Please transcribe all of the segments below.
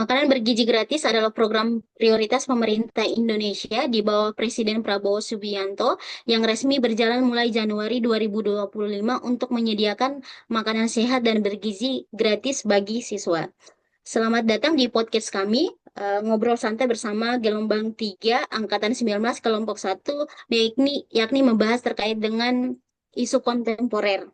Makanan bergizi gratis adalah program prioritas pemerintah Indonesia di bawah Presiden Prabowo Subianto yang resmi berjalan mulai Januari 2025 untuk menyediakan makanan sehat dan bergizi gratis bagi siswa. Selamat datang di podcast kami, ngobrol santai bersama gelombang 3 Angkatan 19 Kelompok 1, yakni membahas terkait dengan isu kontemporer.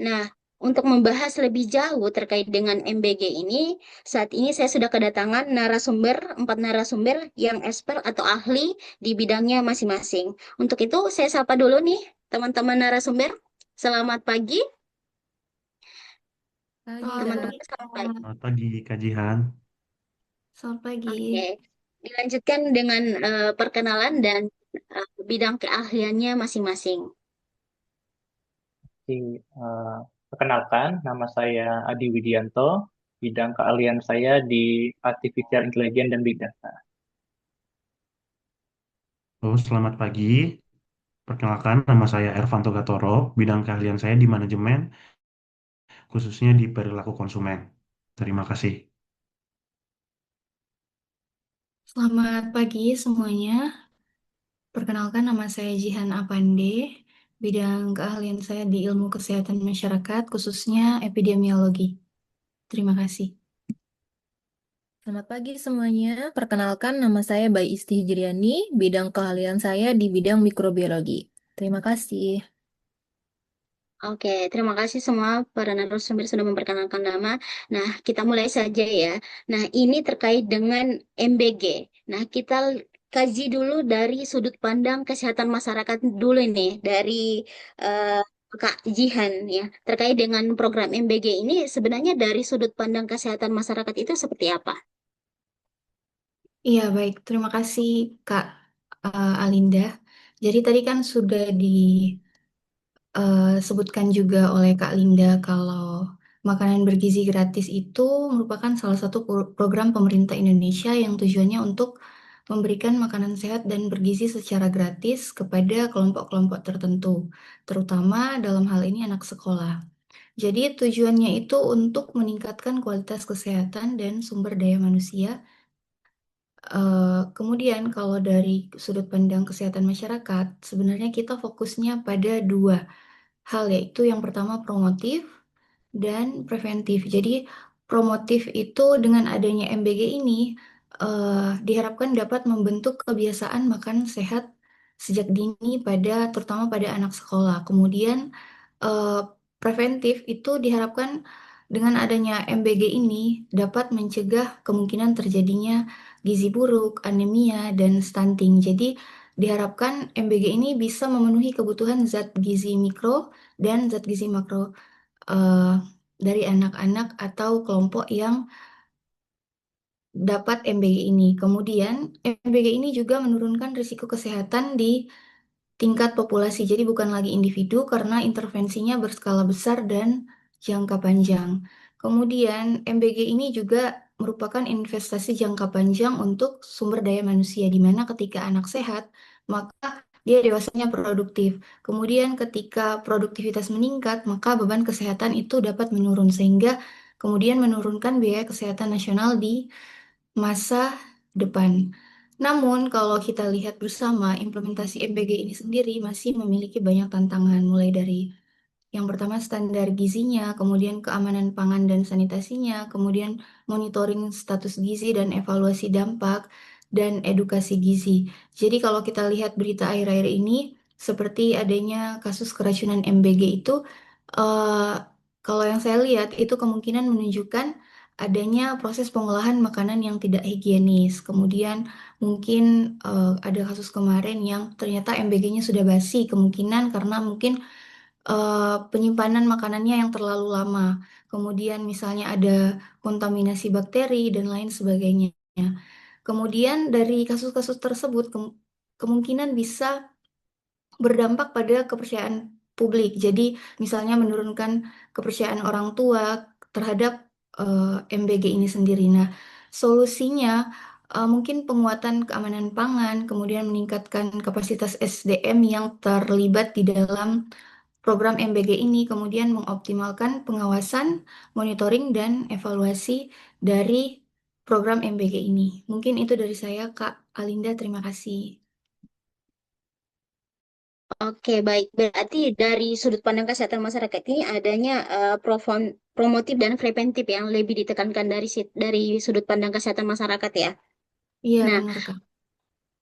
Nah, untuk membahas lebih jauh terkait dengan MBG ini, saat ini saya sudah kedatangan empat narasumber yang expert atau ahli di bidangnya masing-masing. Untuk itu, saya sapa dulu nih, teman-teman narasumber. Selamat pagi, Pagi Selamat Kak, teman-teman. pagi, Selamat pagi. Kak. selamat pagi Kak Jihan. Selamat pagi. Oke, dilanjutkan dengan perkenalan dan bidang keahliannya masing-masing. Di, eh, Perkenalkan, nama saya Adi Widianto. Bidang keahlian saya di Artificial Intelligence dan Big Data. Oh, selamat pagi. Perkenalkan, nama saya Ervanto Gatoro. Bidang keahlian saya di manajemen, khususnya di perilaku konsumen. Terima kasih. Selamat pagi semuanya. Perkenalkan nama saya Jihan Apande. Bidang keahlian saya di ilmu kesehatan masyarakat, khususnya epidemiologi. Terima kasih. Selamat pagi semuanya. Perkenalkan nama saya Bayi Isti Hijriani. Bidang keahlian saya di bidang mikrobiologi. Terima kasih. Oke, terima kasih semua para narasumber sudah memperkenalkan nama. Nah, kita mulai saja ya. Nah, ini terkait dengan MBG. Nah, kita kaji dulu dari sudut pandang kesehatan masyarakat dulu nih, dari eh, Kak Jihan ya. Terkait dengan program MBG ini, sebenarnya dari sudut pandang kesehatan masyarakat itu seperti apa? Iya, baik. Terima kasih, Kak Alinda. Jadi tadi kan sudah sebutkan juga oleh Kak Linda kalau makanan bergizi gratis itu merupakan salah satu program pemerintah Indonesia yang tujuannya untuk memberikan makanan sehat dan bergizi secara gratis kepada kelompok-kelompok tertentu, terutama dalam hal ini anak sekolah. Jadi tujuannya itu untuk meningkatkan kualitas kesehatan dan sumber daya manusia. Kemudian kalau dari sudut pandang kesehatan masyarakat, sebenarnya kita fokusnya pada dua hal, yaitu yang pertama promotif dan preventif. Jadi promotif itu dengan adanya MBG ini diharapkan dapat membentuk kebiasaan makan sehat sejak dini terutama pada anak sekolah. Kemudian eh, preventif itu diharapkan dengan adanya MBG ini dapat mencegah kemungkinan terjadinya gizi buruk, anemia, dan stunting. Jadi diharapkan MBG ini bisa memenuhi kebutuhan zat gizi mikro dan zat gizi makro eh, dari anak-anak atau kelompok yang dapat MBG ini. Kemudian MBG ini juga menurunkan risiko kesehatan di tingkat populasi. Jadi bukan lagi individu karena intervensinya berskala besar dan jangka panjang. Kemudian MBG ini juga merupakan investasi jangka panjang untuk sumber daya manusia, di mana ketika anak sehat, maka dia dewasanya produktif. Kemudian ketika produktivitas meningkat, maka beban kesehatan itu dapat menurun sehingga kemudian menurunkan biaya kesehatan nasional di masa depan. Namun, kalau kita lihat bersama, implementasi MBG ini sendiri masih memiliki banyak tantangan, mulai dari yang pertama standar gizinya, kemudian keamanan pangan dan sanitasinya, kemudian monitoring status gizi dan evaluasi dampak, dan edukasi gizi. Jadi kalau kita lihat berita akhir-akhir ini, seperti adanya kasus keracunan MBG itu, eh, kalau yang saya lihat itu kemungkinan menunjukkan adanya proses pengolahan makanan yang tidak higienis. Kemudian mungkin ada kasus kemarin yang ternyata MBG-nya sudah basi, kemungkinan karena mungkin penyimpanan makanannya yang terlalu lama. Kemudian misalnya ada kontaminasi bakteri dan lain sebagainya. Kemudian dari kasus-kasus tersebut kemungkinan bisa berdampak pada kepercayaan publik. Jadi misalnya menurunkan kepercayaan orang tua terhadap MBG ini sendiri. Nah, solusinya mungkin penguatan keamanan pangan, kemudian meningkatkan kapasitas SDM yang terlibat di dalam program MBG ini, kemudian mengoptimalkan pengawasan, monitoring, dan evaluasi dari program MBG ini. Mungkin itu dari saya, Kak Alinda. Terima kasih. Oke, baik. Berarti dari sudut pandang kesehatan masyarakat ini adanya promotif dan preventif yang lebih ditekankan dari sudut pandang kesehatan masyarakat ya. Iya, Nah, benar, Kak.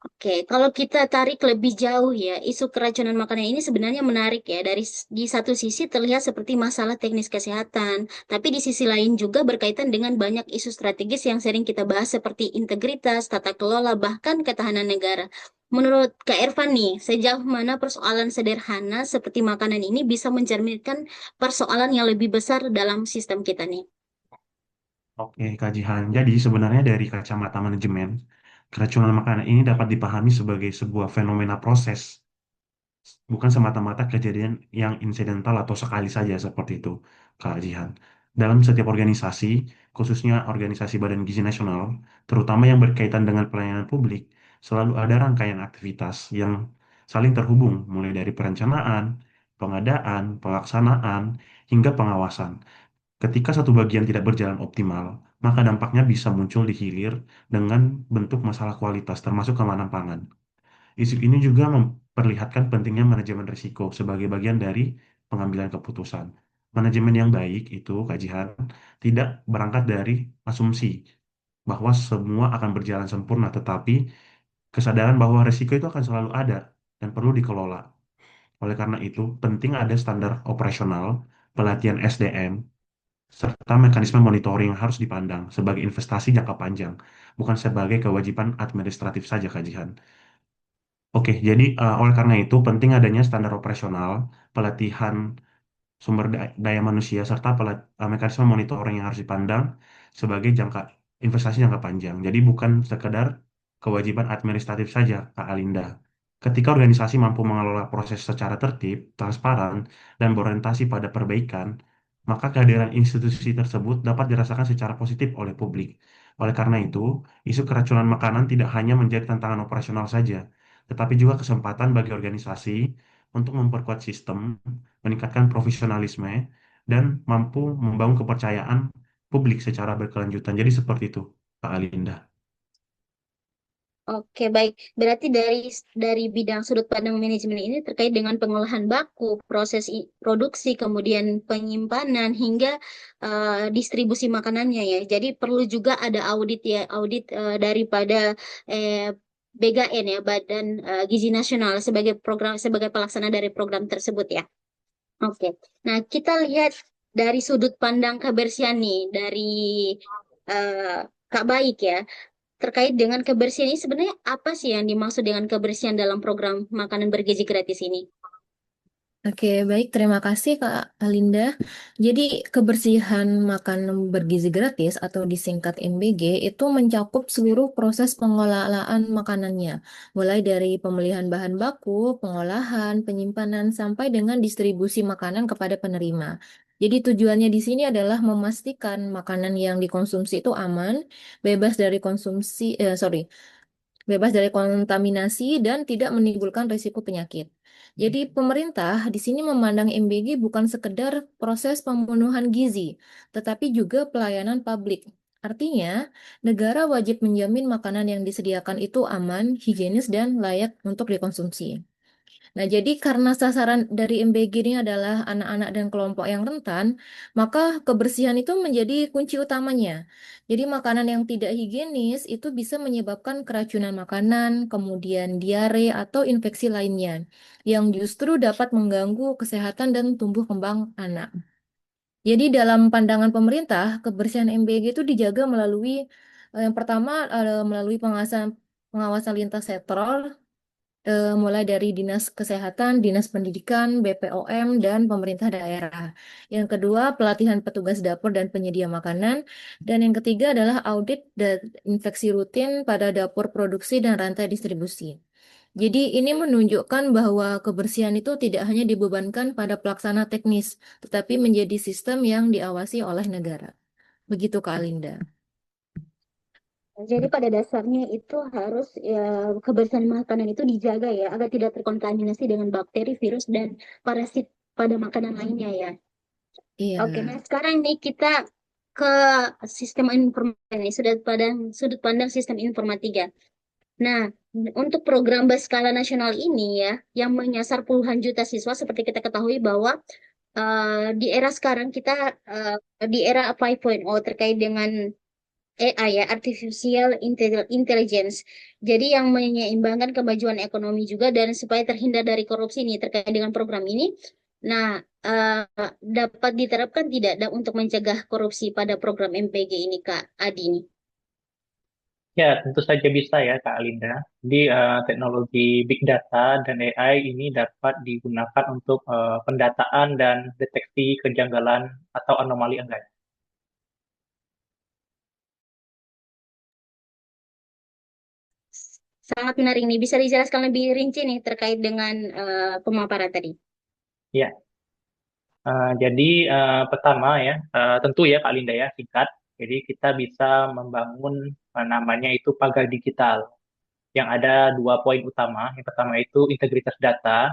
oke, kalau kita tarik lebih jauh ya, isu keracunan makanan ini sebenarnya menarik ya. Di satu sisi terlihat seperti masalah teknis kesehatan, tapi di sisi lain juga berkaitan dengan banyak isu strategis yang sering kita bahas seperti integritas, tata kelola, bahkan ketahanan negara. Menurut Kak Ervan nih, sejauh mana persoalan sederhana seperti makanan ini bisa mencerminkan persoalan yang lebih besar dalam sistem kita nih? Oke, Kak Jihan. Jadi sebenarnya dari kacamata manajemen, keracunan makanan ini dapat dipahami sebagai sebuah fenomena proses, bukan semata-mata kejadian yang insidental atau sekali saja seperti itu, Kak Jihan. Dalam setiap organisasi, khususnya organisasi Badan Gizi Nasional, terutama yang berkaitan dengan pelayanan publik, selalu ada rangkaian aktivitas yang saling terhubung, mulai dari perencanaan, pengadaan, pelaksanaan, hingga pengawasan. Ketika satu bagian tidak berjalan optimal, maka dampaknya bisa muncul di hilir dengan bentuk masalah kualitas, termasuk keamanan pangan. Isu ini juga memperlihatkan pentingnya manajemen risiko sebagai bagian dari pengambilan keputusan. Manajemen yang baik itu, kajian, tidak berangkat dari asumsi bahwa semua akan berjalan sempurna, tetapi kesadaran bahwa risiko itu akan selalu ada dan perlu dikelola. Oleh karena itu, penting ada standar operasional, pelatihan SDM, serta mekanisme monitoring yang harus dipandang sebagai investasi jangka panjang, bukan sebagai kewajiban administratif saja, kajian. Oke, jadi oleh karena itu penting adanya standar operasional, pelatihan daya manusia, serta mekanisme monitoring yang harus dipandang sebagai investasi jangka panjang. Jadi bukan sekedar kewajiban administratif saja, Kak Alinda. Ketika organisasi mampu mengelola proses secara tertib, transparan, dan berorientasi pada perbaikan, maka kehadiran institusi tersebut dapat dirasakan secara positif oleh publik. Oleh karena itu, isu keracunan makanan tidak hanya menjadi tantangan operasional saja, tetapi juga kesempatan bagi organisasi untuk memperkuat sistem, meningkatkan profesionalisme, dan mampu membangun kepercayaan publik secara berkelanjutan. Jadi seperti itu, Kak Alinda. Oke, baik. Berarti dari bidang sudut pandang manajemen ini terkait dengan pengolahan baku, proses produksi, kemudian penyimpanan hingga distribusi makanannya ya. Jadi perlu juga ada audit ya, audit daripada eh, BGN ya, Badan Gizi Nasional sebagai pelaksana dari program tersebut ya. Oke. Nah, kita lihat dari sudut pandang kebersihan nih dari eh, Kak Baik ya. Terkait dengan kebersihan ini sebenarnya apa sih yang dimaksud dengan kebersihan dalam program makanan bergizi gratis ini? Oke, baik. Terima kasih, Kak Alinda. Jadi, kebersihan makanan bergizi gratis atau disingkat MBG itu mencakup seluruh proses pengelolaan makanannya, mulai dari pemilihan bahan baku, pengolahan, penyimpanan, sampai dengan distribusi makanan kepada penerima. Jadi, tujuannya di sini adalah memastikan makanan yang dikonsumsi itu aman, bebas dari bebas dari kontaminasi dan tidak menimbulkan risiko penyakit. Jadi pemerintah di sini memandang MBG bukan sekedar proses pemenuhan gizi, tetapi juga pelayanan publik. Artinya, negara wajib menjamin makanan yang disediakan itu aman, higienis, dan layak untuk dikonsumsi. Nah, jadi karena sasaran dari MBG ini adalah anak-anak dan kelompok yang rentan, maka kebersihan itu menjadi kunci utamanya. Jadi makanan yang tidak higienis itu bisa menyebabkan keracunan makanan, kemudian diare atau infeksi lainnya, yang justru dapat mengganggu kesehatan dan tumbuh kembang anak. Jadi dalam pandangan pemerintah, kebersihan MBG itu dijaga melalui yang pertama melalui pengawasan lintas sektoral mulai dari Dinas Kesehatan, Dinas Pendidikan, BPOM, dan pemerintah daerah. Yang kedua, pelatihan petugas dapur dan penyedia makanan. Dan yang ketiga adalah audit dan infeksi rutin pada dapur produksi dan rantai distribusi. Jadi ini menunjukkan bahwa kebersihan itu tidak hanya dibebankan pada pelaksana teknis, tetapi menjadi sistem yang diawasi oleh negara. Begitu Kak Linda. Jadi pada dasarnya itu harus ya, kebersihan makanan itu dijaga ya agar tidak terkontaminasi dengan bakteri, virus, dan parasit pada makanan lainnya ya. Oke, Iya. nah sekarang nih kita ke sistem informatika ini, sudut pandang sistem informatika. Nah, untuk program berskala nasional ini ya, yang menyasar puluhan juta siswa, seperti kita ketahui bahwa di era sekarang kita di era 5.0 terkait dengan AI ya, Artificial Intelligence. Jadi yang menyeimbangkan kemajuan ekonomi juga dan supaya terhindar dari korupsi ini terkait dengan program ini. Nah, dapat diterapkan tidak untuk mencegah korupsi pada program MPG ini, Kak Adi ini? Ya, tentu saja bisa ya, Kak Alinda. Di teknologi Big Data dan AI ini dapat digunakan untuk pendataan dan deteksi kejanggalan atau anomali anggaran. Sangat menarik nih. Bisa dijelaskan lebih rinci nih terkait dengan pemaparan tadi. Ya, jadi pertama ya, tentu ya Kak Linda ya, singkat. Jadi kita bisa membangun namanya itu pagar digital yang ada dua poin utama. Yang pertama itu integritas data.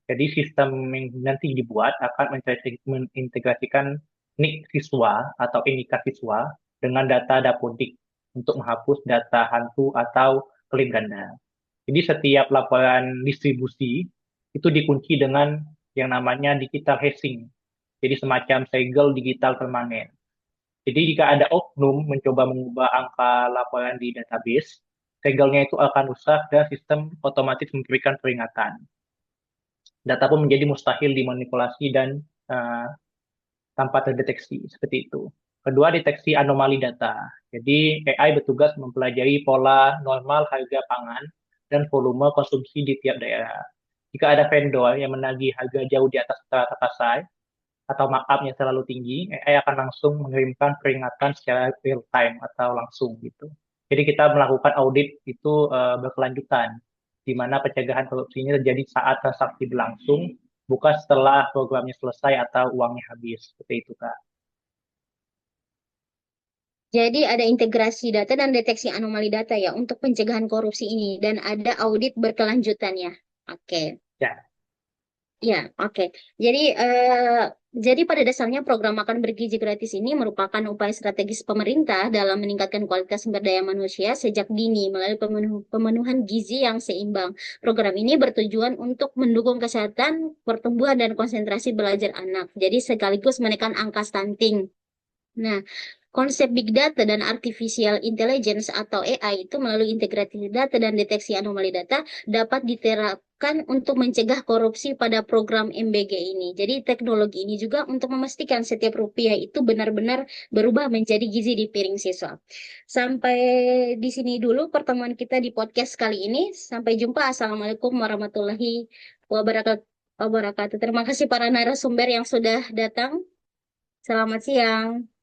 Jadi sistem yang nanti dibuat akan mengintegrasikan NIK siswa atau NIK siswa dengan data Dapodik untuk menghapus data hantu atau klaim ganda. Jadi setiap laporan distribusi itu dikunci dengan yang namanya digital hashing. Jadi semacam segel digital permanen. Jadi jika ada oknum mencoba mengubah angka laporan di database, segelnya itu akan rusak dan sistem otomatis memberikan peringatan. Data pun menjadi mustahil dimanipulasi dan uh, tanpa terdeteksi seperti itu. Kedua, deteksi anomali data. Jadi AI bertugas mempelajari pola normal harga pangan dan volume konsumsi di tiap daerah. Jika ada vendor yang menagih harga jauh di atas rata pasar atau markup yang terlalu tinggi, AI akan langsung mengirimkan peringatan secara real time atau langsung gitu. Jadi kita melakukan audit itu berkelanjutan, di mana pencegahan korupsinya terjadi saat transaksi berlangsung, bukan setelah programnya selesai atau uangnya habis. Seperti itu, Kak. Jadi ada integrasi data dan deteksi anomali data ya untuk pencegahan korupsi ini dan ada audit berkelanjutan ya. Oke. Ya, Ya, oke. Jadi pada dasarnya program makan bergizi gratis ini merupakan upaya strategis pemerintah dalam meningkatkan kualitas sumber daya manusia sejak dini melalui pemenuhan gizi yang seimbang. Program ini bertujuan untuk mendukung kesehatan, pertumbuhan dan konsentrasi belajar anak. Jadi sekaligus menekan angka stunting. Nah, konsep big data dan artificial intelligence atau AI itu melalui integrasi data dan deteksi anomali data dapat diterapkan untuk mencegah korupsi pada program MBG ini. Jadi teknologi ini juga untuk memastikan setiap rupiah itu benar-benar berubah menjadi gizi di piring siswa. Sampai di sini dulu pertemuan kita di podcast kali ini. Sampai jumpa. Assalamualaikum warahmatullahi wabarakatuh. Terima kasih para narasumber yang sudah datang. Selamat siang.